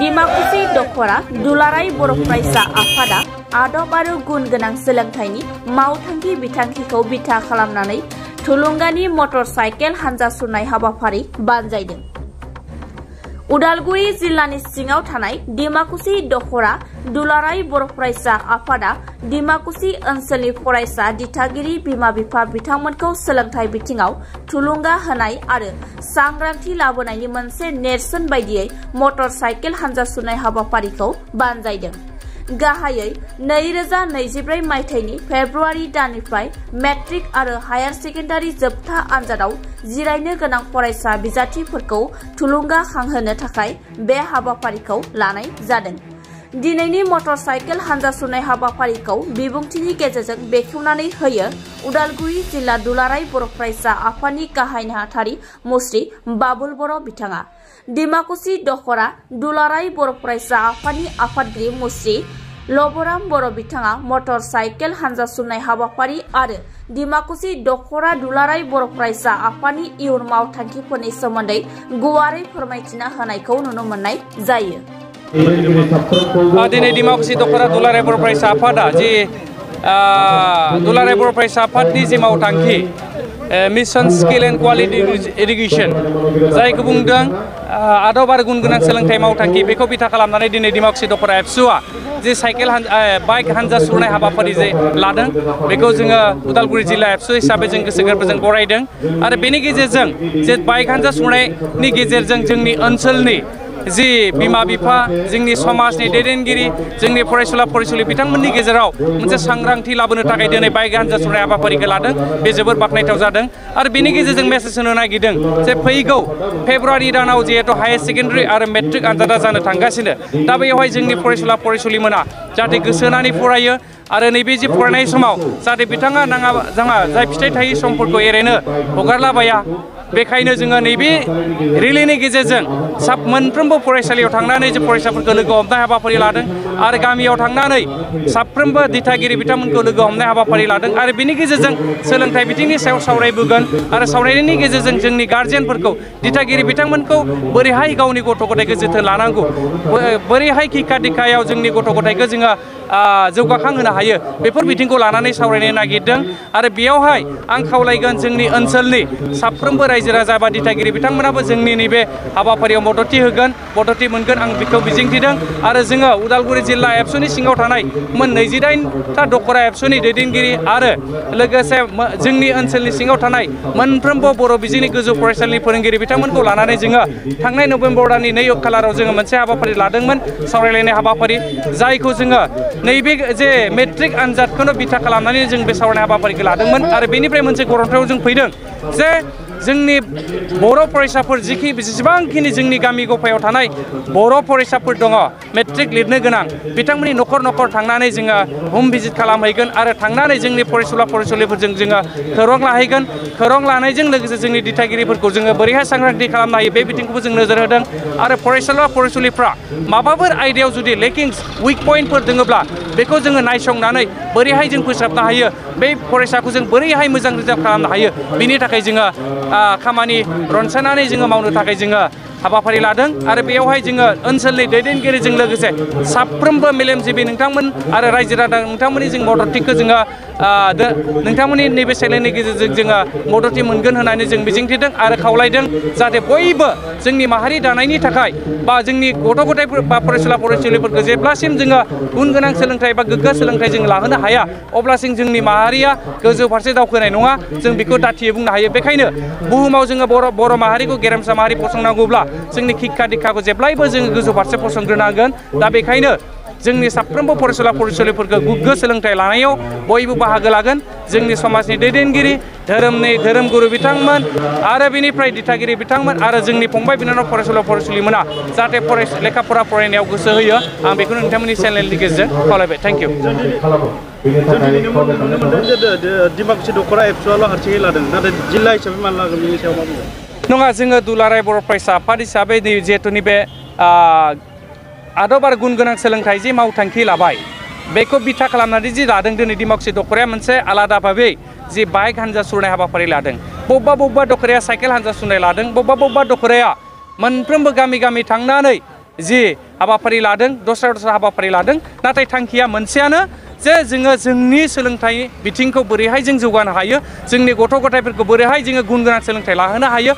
डिमाकुसि दखरा दुलाराय बर' फरायसा आफादा आदब आरो गुन गोनां सोलोंथाइनि मावथांखि बिथांखिखौ बिथा खालामनानै थुलुंगानि मटर साइकेल हानजा सुरनाय हाबाफारि बानजायदों। उदालगुरि जिल्लानि सिङाव थानाय डिमाकुसि दखरा दुलाराय बर' फरायसा आफादा डिमाकुसि ओनसोलनि फरायसा दिथागिरि बिमा बिफा बिथांमोनखौ सोलोंथाइ बिथिङाव थुलुंगा होनाय आरो सांग्रांथि लाबोनायनि मोनसे नेरसोन बायदियै मटर साइकेल हानजा सुरनाय हाबाफारिखौ बानजायदों। गाहायै 2024 मायथाइनि फेब्रुवारि दाननिफ्राय मेट्रिक आरो हायार सेकेन्डारि जोबथा आनजादाव जिरायनो गोनां फरायसा बिजाथिफोरखौ थुलुंगाखांहोनो थाखाय बे हाबाफारिखौ लानाय जादों। दिनैनि मटर साइकेल हानजा सुरनाय हाबाफारिखौ बिबुंथिनि गेजेरजों बेखेवनानै होयो उदालगुरि जिल्ला दुलाराय बर' फरायसा आफादनि गाहाय नेहाथारि मुस्रि बाबुल बर' बिथाङा। डिमाकुसि दखरा दुलाराय बर' फरायसा आफादनि आफादगिरि मुस्रि लबराम बर' बिथाङा मटर साइकेल हानजा सुरनाय हाबाफारि आरो डिमाकुसि दखरा दुलाराय बर' फरायसा आफादनि इयुन मावथांखिफोरनि सोमोन्दै गुवारै फोरमायथिना होनायखौ नुनो मोननाय जायो। दिनै डिमाकुसि दखरा दुलाराय बर' फरायसा आफादा जि दुलाराय बर' फरायसा आफादनि जि मावथांखि mission skill and quality education जायखौ बुंदों आदब आरो गुन गोनां सोलोंथाइ मावथांखि बेखौ बिथा खालामनानै दिनै डिमाकुसि दखरा एबसुआ जे साइकेल बाइक हानजा सुरनाय हाबाफारि जे लादों बेखौ जोङो उदालगुरि जिल्ला एबसु हिसाबै जों गोसो गोरबोजों बरायदों आरो बेनि गेजेरजों जे बाइक हानजा सुरनायनि गेजेरजों जोंनि ओनसोलनि जि बिमा बिफा जोंनि समाजनि दैदेनगिरि जोंनि फरायसुला फरायसुलि बिथांमोननि गेजेराव मोनसे सांग्रांथि लाबोनो थाखाय दिनै बाइक हानजा सुरनाय हाबाफारिखौ लादों। बे जोबोर बाख्नायथाव जादों आरो बेनि गेजेरजों मेसेज होनो नागिरदों जे फैगौ फेब्रुवारि दानाव जिहेतु हायार सेकेन्डारि आरो मेट्रिक आनजादा जानो थांगासिनो दा बेयावहाय जोंनि फरायसुला फरायसुलिमोना जाहाथे गोसो होनानै फरायो आरो नैबे जि फरायनाय समाव जाहाथे बिथाङा नाङा जाङा जाय फिथाइ थायि समफोरखौ एरैनो हगारलाबाया। बेखायनो जोङो नैबे रिलिनि गेजेरजों मोनफ्रोमबो फरायसालियाव थांनानै जे फरायसाफोरखौ लोगो हमनाय हाबाफारि लादों आरो गामियाव थांनानै साफ्रोमबो दिथागिरि बिथांमोनखौ लोगो हमनाय हाबाफारि लादों आरो बेनि गेजेरजों सोलोंथाइ बिथिंनि सायाव सावरायबोगोन आरो सावरायनायनि गेजेरजों जोंनि गार्जेनफोरखौ दिथागिरि बिथांमोनखौ बोरैहाय गावनि गथ' गथायखौ जोथोन लानांगौ बोरैहाय खिखा दिखायाव जोंनि गथ' गथायखौ जोङो जौगाखांहोनो हायो बेफोर बिथिंखौ लानानै सावरायनो नागिरदों आरो बेयावहाय आं खावलायगोन जोंनि ओनसोलनि साफ्रोमबो रायजो राजा बा दिथागिरि बिथांमोनाबो जोंनि नैबे हाबाफारियाव मददथि होगोन मददथि मोनगोन आं बेखौ मिजिंथिदों आरो जोङो उदालगुरि जिल्ला एबसुनि सिङाव थानाय 28था दखरा एबसुनि दैदेनगिरि आरो लोगोसे जोंनि ओनसोलनि सिङाव थानाय मोनफ्रोमबो बर' बिजोंनि गोजौ फरायसालिनि फोरोंगिरि बिथांमोनखौ लानानै जोङो थांनाय नभेम्बर दाननि 2 खालाराव जोङो मोनसे हाबाफारि लादोंमोन सावरायलायनाय हाबाफारि जायखौ जोङो नैबे जे मेट्रिक आनजादखौनो बिथा खालामनानै जों बे सावरायनाय हाबाफारिखौ लादोंमोन आरो बेनिफ्राय मोनसे गरन्थायाव जों फैदों जे जोंनि बर' फरायसाफोर जेसेबांखिनि जोंनि गामि गफायाव थानाय बर' फरायसाफोर दङ मेट्रिक लिरनो गोनां बिथांमोननि न'खर न'खर थांनानै जोङो हम भिजिट खालामहैगोन आरो थांनानै जोंनि फरायसुला फरायसुलिफोरजों जोङो खौरां लाहैगोन खौरां लानायजों लोगोसे जोंनि दिथागिरिफोरखौ जोङो बोरैहाय सांग्रांथि खालामनो हायो बे बिथिंखौबो जों नोजोर होदों आरो फरायसुला फरायसुलिफ्रा माबाफोर आयदायाव जुदि लेकिंस उइक पइन्टफोर दङब्ला बेखौ जोङो नायसंनानै बोरैहाय जों फोसाबनो हायो बे फरायसाखौ जों बोरैहाय मोजां रिजाल्ट खालामनो हायो बिनि थाखाय जोङो खामानि रनसायनानै जोङो मावनो थाखाय जोङो हाबाफारि लादों आरो बेयावहाय जोङो ओनसोलनि दैदेनगिरिजों लोगोसे साफ्रोमबो मेलेमजिबि नोंथांमोन आरो रायजो राजा नोंथांमोननि जों मददथिखौ जोङो नोंथांमोननि नैबे चेनेलनि गेजेरजों जोङो मददथि मोनगोन होननानै जों मिजिंथिदों आरो खावलायदों जाहाथे बयबो जोंनि माहारि दानायनि थाखाय बा जोंनि गथ' गथायफोर बा फरायसुला फरायसुलिफोरखौ जेब्लासिम जोङो गुन गोनां सोलोंथाइ बा गोग्गो सोलोंथाइ जों लाहोनो हाया अब्लासिम जोंनि माहारिया गोजौ फारसे दावखोनाय नङा जों बेखौ दाथियै बुंनो हायो। बेखायनो बुहुमाव जोङो बर' माहारिखौ गेरेमसा माहारि फसंनांगौब्ला जोंनि खिक्खा दिक्षाखौ जेब्लायबो जोङो गोजौ फारसे फसंग्रोनांगोन। दा बेखायनो जोंनि साफ्रोमबो फरायसुला फरायसुलिफोरखौ गोग्गो सोलोंथाइ लानायाव बयबो बाहागो लागोन। जोंनि समाजनि दैदेनगिरि धोरोमगुरु बिथांमोन आरो बेनिफ्राय दिथागिरि बिथांमोन आरो जोंनि फंबाय बिनानाव फरायसुला फरायसुलिमोना जाहाथे लेखा फरा फरायनायाव गोसो होयो आं बेखौनो नोंथांमोननि चेनेलनि गेजेरजों खावलायबाय। Thank you. डिमाकुसि दखरा एबसुआल' हारसिङै लादों नाथाय जिल्ला हिसाबै मानो लागोन बेनि सायाव मा बुंगोन? नङा जोङो दुलाराय बर' फरायसा आफाद हिसाबै जिहेतु नैबे आदब आरो गुन गोनां सोलोंथाइ जि मावथांखि लाबाय बेखौ बिथा खालामनानै जि लादों दिनै डिमाकुसि दखराया मोनसे आलादा भाबै जि बाइक हानजा सुरनाय हाबाफारि लादों। बबेबा दखराया साइकेल हानजा सुरनाय लादों बबेबा दखराया मोनफ्रोमबो गामि गामि थांनानै जि हाबाफारि लादों दस्रा हाबाफारि लादों नाथाय थांखिया मोनसेयानो जे जोङो जोंनि सोलोंथाइ बिथिंखौ बोरैहाय जों जौगानो हायो जोंनि गथ' गथायफोरखौ बोरैहाय जोङो गुन गोनां सोलोंथाइ लाहोनो हायो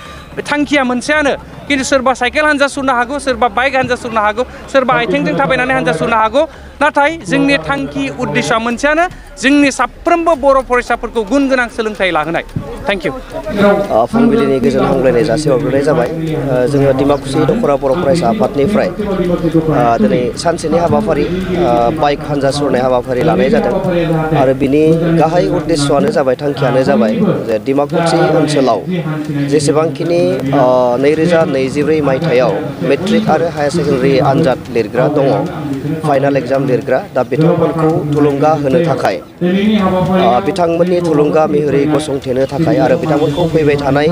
थांखिया मोनसेयानो खिन्थु सोरबा साइकेल हानजा सुरनो हागौ सोरबा बाइक हानजा सुरनो हागौ सोरबा आथिंजों थाबायनानै हानजा सुरनो हागौ नाथाय जोंनि थांखि उद्देश्यआ मोनसेयानो जोंनि साफ्रोमबो बर' फरायसाफोरखौ गुन गोनां सोलोंथाइ लाहोनाय थैंक यू फुंबिलिनि गोजोन हामलायनाय जासिहरग्रोनाय जाबाय जोङो डिमाकुसि दख'रा बर' फरायसा आफादनिफ्राय दिनै सानसेनि हाबाफारि बाइक हानजा सुरनाय हाबाफारि लानाय जादों आरो बिनि गाहाय उद्देश्यआनो जाबाय थांखियानो जाबाय जे डिमाकुसि ओनसोलाव जेसेबांखिनि 2024 मायथाइयाव मेट्रिक आरो हायार सेकेन्डारि आनजाद लिरग्रा दङ फाइनाल एग्जाम लिरग्रा दा बिथांमोनखौ थुलुंगा होनो थाखाय बिथांमोननि थुलुंगा महरै गसंथेनो थाखाय आरो बिथांमोनखौ फैबाय थानाय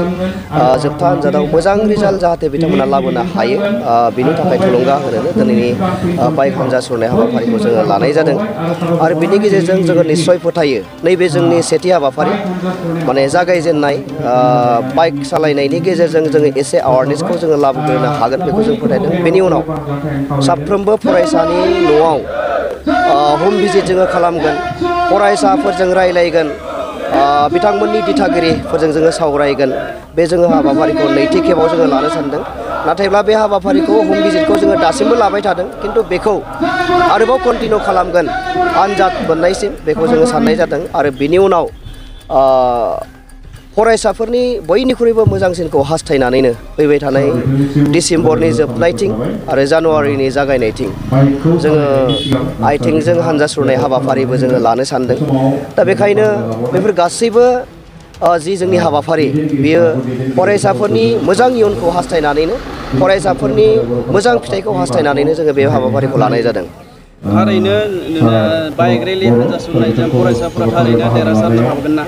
जोबथा आनजादाव मोजां रिजाल्ट जाहाथे बिथांमोना लाबोनो हायो बिनि थाखाय थुलुंगा होनो दिनैनि बाइक हानजा सुरनाय हाबाफारिखौ जोङो लानाय जादों आरो बिनि गेजेरजों जोङो निस्सय फोथायो नैबे जोंनि सेथि हाबाफारि माने जागायजेननाय बाइक सालायनायनि गेजेरजों जोङो एसे एवारनेसखौ जोङो लाबोनो हागोन बेखौ जों फोथायदों बेनि उनाव साफ्रोमबो फरायसानि न'आव होम भिजिट जोङो खालामगोन फरायसाफोरजों रायलायगोन बिथांमोननि दिथागिरिफोरजों जोङो सावरायगोन बे जोङो हाबाफारिखौ नैथि खेबाव जोङो लानो सानदों नाथायब्ला बे हाबाफारिखौ होम भिजिटखौ जोङो दासिमबो लाबाय थादों खिन्थु बेखौ आरोबाव कन्टिनिउ खालामगोन आनजाद मोननायसिम बेखौ जोङो साननाय जादों आरो बिनि उनाव फरायसाफोरनि बयनिख्रुइबो मोजांसिनखौ हास्थायनानैनो फैबाय थानाय डिसेम्बरनि जोबनायथिं आरो जानुवारिनि जागायनायथिं जोङो आथिंजों हानजा सुरनाय हाबाफारिबो जोङो लानो सानदों दा बेखायनो बेफोर गासैबो जि जोंनि हाबाफारि बियो फरायसाफोरनि मोजां इयुनखौ हास्थायनानैनो फरायसाफोरनि मोजां फिथाइखौ हास्थायनानैनो जोङो बे हाबाफारिखौ लानाय जादों थारैनो बाइक रेलि हानजा सुरनायजों फरायसाफोरा थारैनो देरहासारनो हागोन ना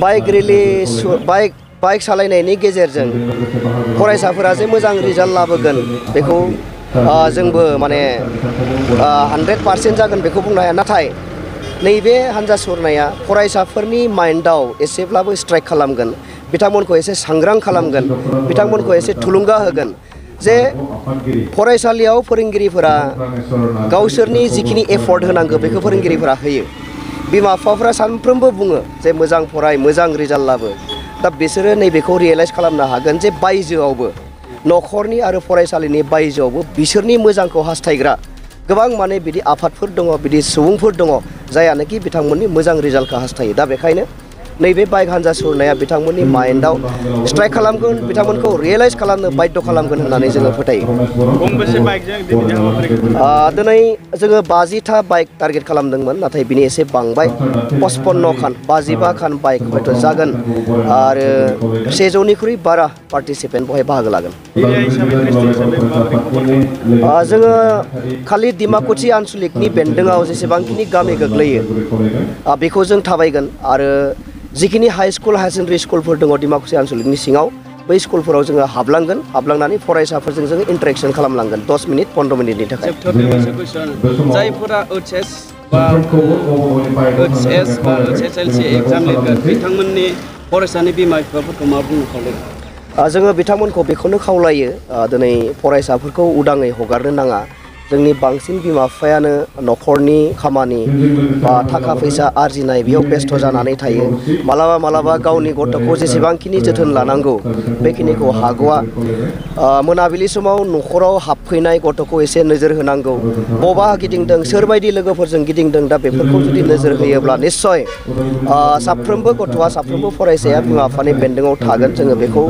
बाइक रेलि बाइक सालायनायनि गेजेरजों फरायसाफोरा जे मोजां रिजाल्ट लाबोगोन बेखौ जोंबो माने 100% जागोन बेखौ बुंनो हाया नाथाय नैबे हानजा सुरनाया फरायसाफोरनि माइन्डआव एसेब्लाबो स्ट्राइक खालामगोन बिथांमोनखौ एसे सांग्रां खालामगोन बिथांमोनखौ एसे थुलुंगा होगोन जे फरायसालियाव फोरोंगिरिफोरा गावसोरनि जिखिनि एफर्ट होनांगौ बेखौ फोरोंगिरिफोरा होयो बिमा बिफाफोरा सानफ्रोमबो बुङो जे मोजां फराय मोजां रिजाल्ट लाबो दा बिसोरो नैबेखौ रियेलाइज खालामनो हागोन जे बायजोआवबो न'खरनि आरो फरायसालिनि बायजोआवबो बिसोरनि मोजांखौ हास्थायग्रा गोबां माने बिदि आफादफोर दङ बिदि सुबुंफोर दङ जायानोखि बिथांमोननि मोजां रिजाल्टखौ हास्थायो दा बेखायनो नैबे बाइक हानजा सुरनाया बिथांमोननि माइन्डआव स्ट्राइक खालामगोन बिथांमोनखौ रियेलाइज खालामनो बाध्य खालामगोन होननानै जोङो फोथायो दिनै जोङो 50था बाइक टारगेट खालामदोंमोन नाथाय बिनि एसे बांबाय 55 खान 55 खान बाइक हयथ' जागोन आरो 100निख्रुइ बारा पार्टिसिपेन्ट बेवहाय बाहागो लागोन जोङो खालि डिमाकुसि आनसलिकनि बेन्दोङाव जेसेबांखिनि गामि गोग्लैयो बेखौ जों थाबायगोन आरो जिखिनि हाई स्कुल हायार सेकेन्डारि स्कुलफोर दङ डिमाकुसि आनसलिकनि सिङाव बै स्कुलफोराव जोङो हाबलांनानै फरायसाफोरजों जोङो इन्टारेक्सन खालामलांगोन 10 मिनिट 15 मिनिटनि थाखाय जायफोरा OHS बा HSLC एग्जाम लिरगोन बिथांमोननि फरायसानि बिमा बिफाफोरखौ मा बुंनो खावलायो जोङो बिथांमोनखौ बेखौनो खावलायो दिनै फरायसाफोरखौ उदाङै हगारनो नाङा जोंनि बांसिन बिमा बिफायानो न'खरनि खामानि बा थाखा फैसा आरजिनाय बेयाव बेस्थ' जानानै थायो मालाबा गावनि गथ'खौ जेसेबांखिनि जोथोन लानांगौ बेखिनिखौ हागौआ मोनाबिलि समाव न'खराव हाबफैनाय गथ'खौ एसे नोजोर होनांगौ बबा गिदिंदों सोरबायदि लोगोफोरजों गिदिंदों दा बेफोरखौ जुदि नोजोर होयोब्ला निस्सय साफ्रोमबो गथ'आ साफ्रोमबो फरायसाया बिमा बिफानि बेन्दोङाव थागोन जोङो बेखौ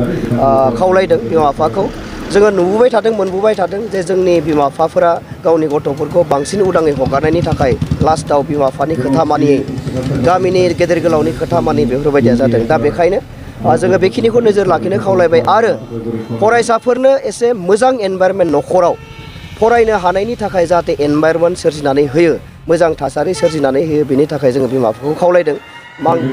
खावलायदों बिमा बिफाखौ जोङो नुबोबाय थादों मोनबोबाय थादों जे जोंनि बिमा बिफाफोरा गावनि गथ'फोरखौ बांसिन उदाङै हगारनायनि थाखाय लास्टआव बिमा बिफानि खोथा मानियै गामिनि गेदेर गोलावनि खोथा मानियै बेफोरबायदिया जादों दा बेखायनो जोङो बेखिनिखौ नोजोर लाखिनो खावलायबाय आरो फरायसाफोरनो एसे मोजां एनभायरनमेन्ट न'खराव फरायनो हानायनि थाखाय जाहाथे एनभायरनमेन्ट सोरजिनानै होयो मोजां थासारि सोरजिनानै होयो बेनि थाखाय जोङो बिमा बिफाखौ खावलायदों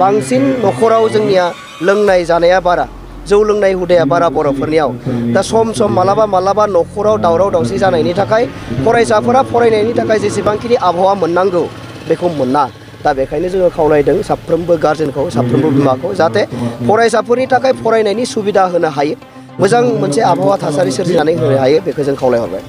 बांसिन न'खराव जोंनिया लोंनाय जानाया बारा जौ लोंनाय हुदाया बारा बर'फोरनियाव दा सम मालाबा न'खराव दावराव दावसि जानायनि थाखाय फरायसाफोरा फरायनायनि थाखाय जेसेबांखिनि आबहावा मोननांगौ बेखौ मोना दा बेखायनो जोङो खावलायदों साफ्रोमबो गार्जेनखौ साफ्रोमबो बिमाखौ जाहाथे फरायसाफोरनि थाखाय फरायनायनि सुबिदा होनो हायो मोजां मोनसे आबहावा थासारि सोरजिनानै होनो हायो बेखौ जों खावलायहरबाय